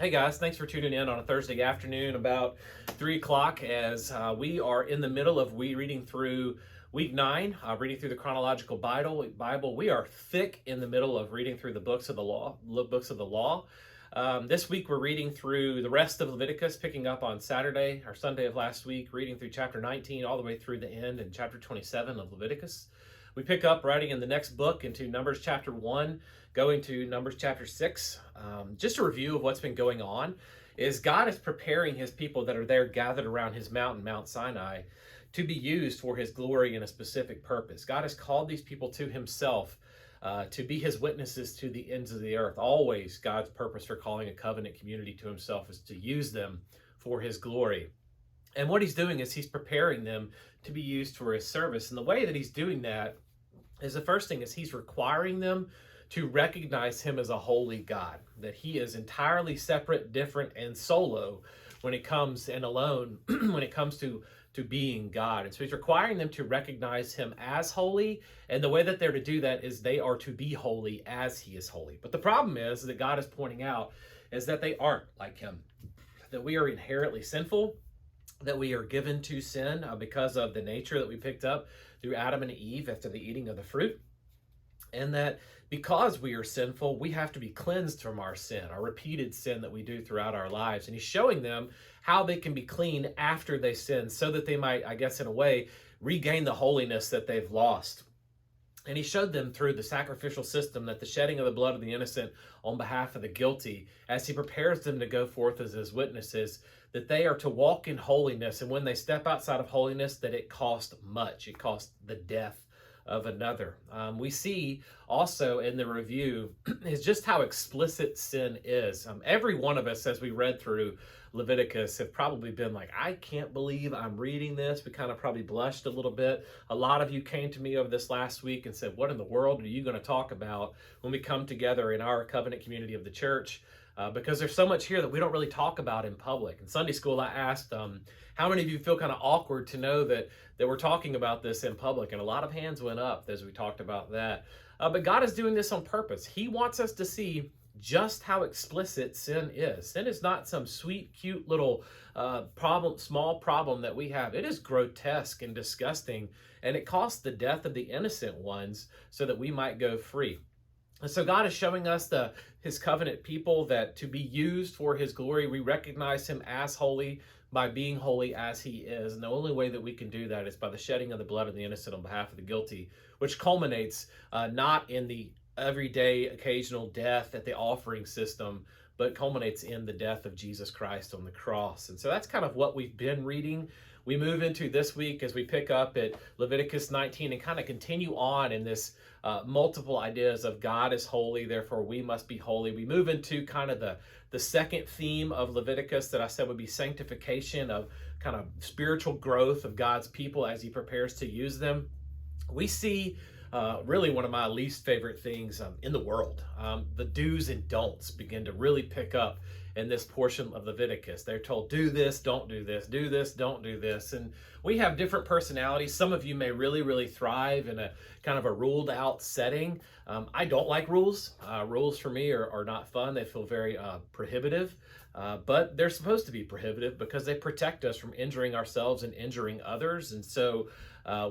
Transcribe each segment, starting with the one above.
Hey guys, thanks for tuning in on a Thursday afternoon about 3 o'clock as we are in the middle of reading through week 9, reading through the Chronological Bible. We are thick in the middle of reading through the books of the law. This week we're reading through the rest of Leviticus, picking up on Saturday or Sunday of last week, reading through chapter 19 all the way through the end in chapter 27 of Leviticus. We pick up writing in the next book into Numbers chapter 1, going to Numbers chapter 6. Just a review of what's been going on is God is preparing his people that are there gathered around his mountain, Mount Sinai, to be used for his glory and a specific purpose. God has called these people to himself to be his witnesses to the ends of the earth. Always God's purpose for calling a covenant community to himself is to use them for his glory. And what he's doing is he's preparing them to be used for his service. And the way that he's doing that is the first thing is he's requiring them to recognize him as a holy God, that he is entirely separate, different, and solo when it comes and alone when it comes to being God. And so he's requiring them to recognize him as holy. And the way that they're to do that is they are to be holy as he is holy. But the problem is that God is pointing out is that they aren't like him, that we are inherently sinful, that we are given to sin because of the nature that we picked up through Adam and Eve after the eating of the fruit. And that because we are sinful, we have to be cleansed from our sin, our repeated sin that we do throughout our lives. And he's showing them how they can be clean after they sin so that they might, I guess in a way, regain the holiness that they've lost. And he showed them through the sacrificial system that the shedding of the blood of the innocent on behalf of the guilty, as he prepares them to go forth as his witnesses, that they are to walk in holiness. And when they step outside of holiness, that it costs much. It costs the death of another. We see also in the review is just how explicit sin is. Every one of us, as we read through Leviticus, have probably been like, I can't believe I'm reading this. We kind of probably blushed a little bit. A lot of you came to me over this last week and said, what in the world are you going to talk about when we come together in our covenant community of the church? Because there's so much here that we don't really talk about in public. In Sunday school, I asked, how many of you feel kind of awkward to know that we're talking about this in public? And a lot of hands went up as we talked about that. But God is doing this on purpose. He wants us to see just how explicit sin is. Sin is not some sweet, cute little small problem that we have. It is grotesque and disgusting, and it costs the death of the innocent ones so that we might go free. And so God is showing us his covenant people that to be used for his glory, we recognize him as holy by being holy as he is. And the only way that we can do that is by the shedding of the blood of the innocent on behalf of the guilty, which culminates not in the everyday occasional death at the offering system, but culminates in the death of Jesus Christ on the cross. And so that's kind of what we've been reading. We move into this week as we pick up at Leviticus 19 and kind of continue on in this multiple ideas of God is holy, therefore we must be holy. We move into kind of the second theme of Leviticus that I said would be sanctification, of kind of spiritual growth of God's people as he prepares to use them. We see really one of my least favorite things in the world. The do's and don'ts begin to really pick up in this portion of Leviticus. They're told, do this, don't do this, do this, don't do this. And we have different personalities. Some of you may really, really thrive in a kind of a ruled out setting. I don't like rules. Rules for me are not fun. They feel very prohibitive. But they're supposed to be prohibitive because they protect us from injuring ourselves and injuring others. And so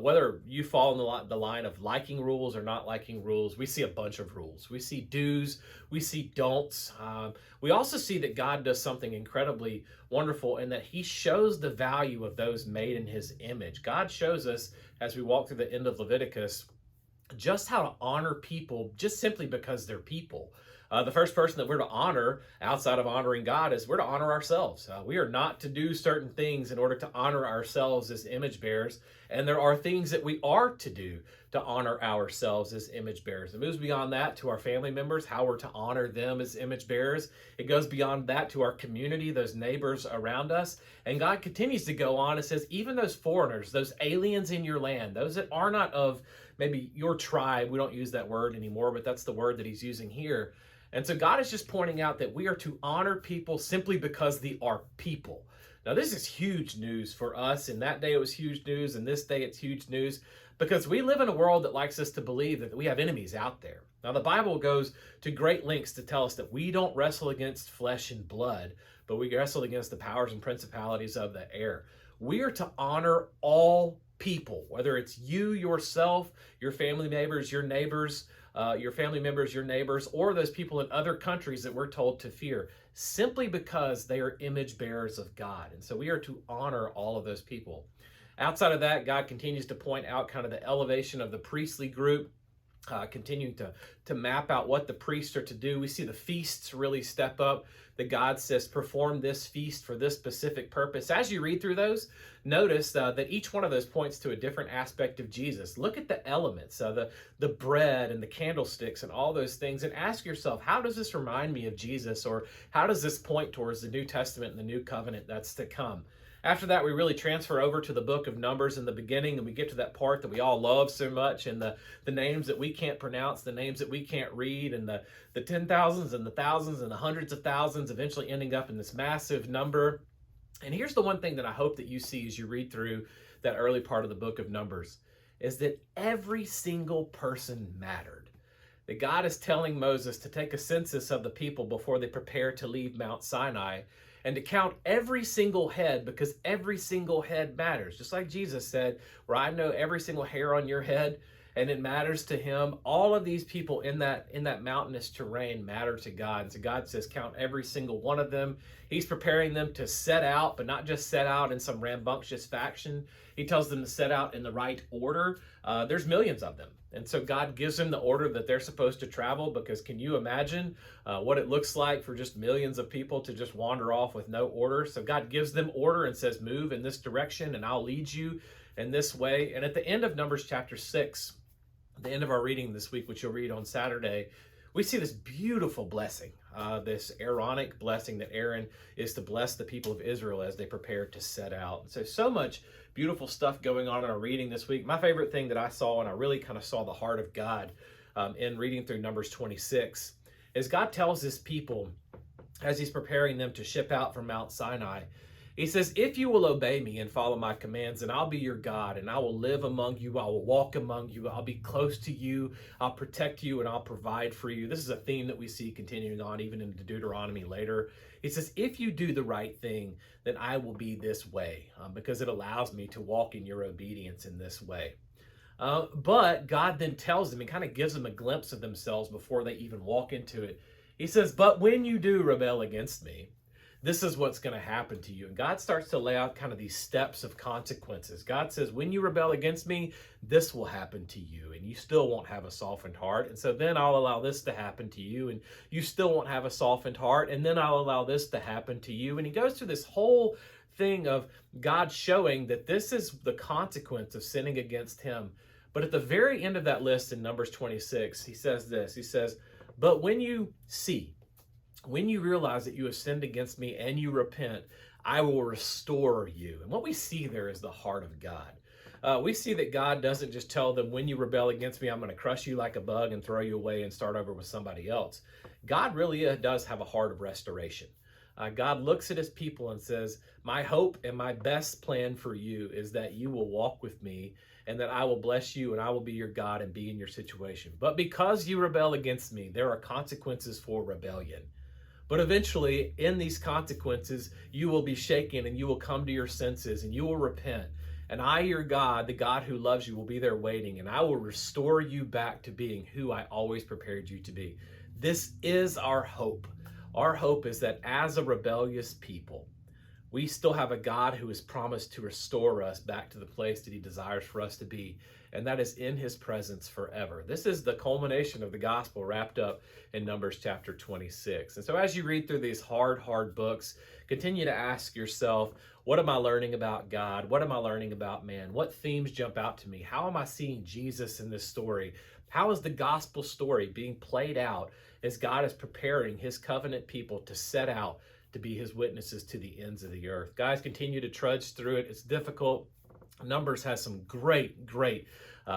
whether you fall in the line of liking rules or not liking rules, we see a bunch of rules. We see do's, we see don'ts. We also see that God does something incredibly wonderful in that he shows the value of those made in his image. God shows us as we walk through the end of Leviticus just how to honor people just simply because they're people. The first person that we're to honor outside of honoring God is we're to honor ourselves. We are not to do certain things in order to honor ourselves as image bearers. And there are things that we are to do to honor ourselves as image bearers. It moves beyond that to our family members, how we're to honor them as image bearers. It goes beyond that to our community, those neighbors around us. And God continues to go on and says, even those foreigners, those aliens in your land, those that are not of maybe your tribe, we don't use that word anymore, but that's the word that he's using here. And so God is just pointing out that we are to honor people simply because they are people. Now, this is huge news for us. In that day, it was huge news. And this day, it's huge news because we live in a world that likes us to believe that we have enemies out there. Now, the Bible goes to great lengths to tell us that we don't wrestle against flesh and blood, but we wrestle against the powers and principalities of the air. We are to honor all people, whether it's you, yourself, your family members, your family members, your neighbors, or those people in other countries that we're told to fear, simply because they are image bearers of God. And so we are to honor all of those people. Outside of that, God continues to point out kind of the elevation of the priestly group, continuing to map out what the priests are to do. We see the feasts really step up. That God says, perform this feast for this specific purpose. As you read through those, notice that each one of those points to a different aspect of Jesus. Look at the elements, the bread and the candlesticks and all those things, and ask yourself, how does this remind me of Jesus? Or how does this point towards the New Testament and the new covenant that's to come? After that, we really transfer over to the book of Numbers in the beginning, and we get to that part that we all love so much, and the names that we can't pronounce, the names that we can't read, and the 10,000s and the thousands and the hundreds of thousands, eventually ending up in this massive number. And here's the one thing that I hope that you see as you read through that early part of the book of Numbers, is that every single person mattered. That God is telling Moses to take a census of the people before they prepare to leave Mount Sinai, and to count every single head, because every single head matters. Just like Jesus said, where I know every single hair on your head, and it matters to him. All of these people in that mountainous terrain matter to God. And so God says, count every single one of them. He's preparing them to set out, but not just set out in some rambunctious faction. He tells them to set out in the right order. There's millions of them. And so God gives them the order that they're supposed to travel, because can you imagine what it looks like for just millions of people to just wander off with no order? So God gives them order and says, move in this direction and I'll lead you in this way. And at the end of Numbers chapter 6, the end of our reading this week, which you'll read on Saturday, we see this beautiful blessing, this Aaronic blessing that Aaron is to bless the people of Israel as they prepare to set out. And so much beautiful stuff going on in our reading this week. My favorite thing that I saw, and I really kind of saw the heart of God in reading through Numbers 26, is God tells his people, as he's preparing them to ship out from Mount Sinai, he says, if you will obey me and follow my commands, and I'll be your God, and I will live among you, I will walk among you, I'll be close to you, I'll protect you, and I'll provide for you. This is a theme that we see continuing on even into Deuteronomy later. He says, if you do the right thing, then I will be this way, because it allows me to walk in your obedience in this way. But God then tells them, and kind of gives them a glimpse of themselves before they even walk into it. He says, but when you do rebel against me, this is what's going to happen to you. And God starts to lay out kind of these steps of consequences. God says, when you rebel against me, this will happen to you, and you still won't have a softened heart. And so then I'll allow this to happen to you, and you still won't have a softened heart. And then I'll allow this to happen to you. And he goes through this whole thing of God showing that this is the consequence of sinning against him. But at the very end of that list in Numbers 26, he says this. He says, but when you realize that you have sinned against me and you repent, I will restore you. And what we see there is the heart of God. We see that God doesn't just tell them, when you rebel against me, I'm going to crush you like a bug and throw you away and start over with somebody else. God really does have a heart of restoration. God looks at his people and says, my hope and my best plan for you is that you will walk with me, and that I will bless you, and I will be your God and be in your situation. But because you rebel against me, there are consequences for rebellion. But eventually, in these consequences, you will be shaken, and you will come to your senses, and you will repent. And I, your God, the God who loves you, will be there waiting, and I will restore you back to being who I always prepared you to be. This is our hope. Our hope is that as a rebellious people, we still have a God who has promised to restore us back to the place that he desires for us to be, and that is in his presence forever. This is the culmination of the gospel wrapped up in Numbers chapter 26. And so as you read through these hard books, continue to ask yourself, what am I learning about God? What am I learning about man? What themes jump out to me? How am I seeing Jesus in this story? How is the gospel story being played out as God is preparing his covenant people to set out to be his witnesses to the ends of the earth? Guys, continue to trudge through it. It's difficult. Numbers has some great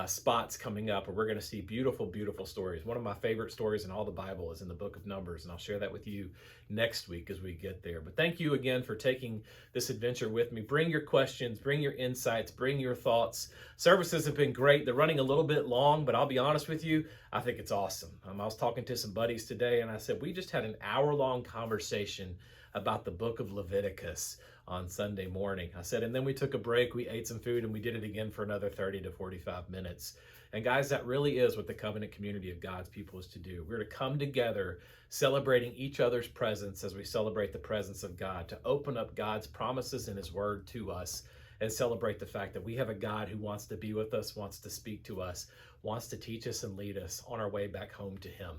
spots coming up where we're going to see beautiful, beautiful stories. One of my favorite stories in all the Bible is in the book of Numbers, and I'll share that with you next week as we get there. But thank you again for taking this adventure with me. Bring your questions, bring your insights, bring your thoughts. Services have been great. They're running a little bit long, but I'll be honest with you, I think it's awesome. I was talking to some buddies today, and I said, we just had an hour-long conversation about the book of Leviticus on Sunday morning. I said, and then we took a break, we ate some food, and we did it again for another 30 to 45 minutes. And guys, that really is what the covenant community of God's people is to do. We're to come together celebrating each other's presence as we celebrate the presence of God, to open up God's promises and his word to us, and celebrate the fact that we have a God who wants to be with us, wants to speak to us, wants to teach us and lead us on our way back home to him.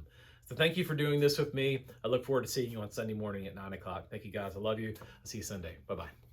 So thank you for doing this with me. I look forward to seeing you on Sunday morning at 9 o'clock. Thank you, guys. I love you. I'll see you Sunday. Bye-bye.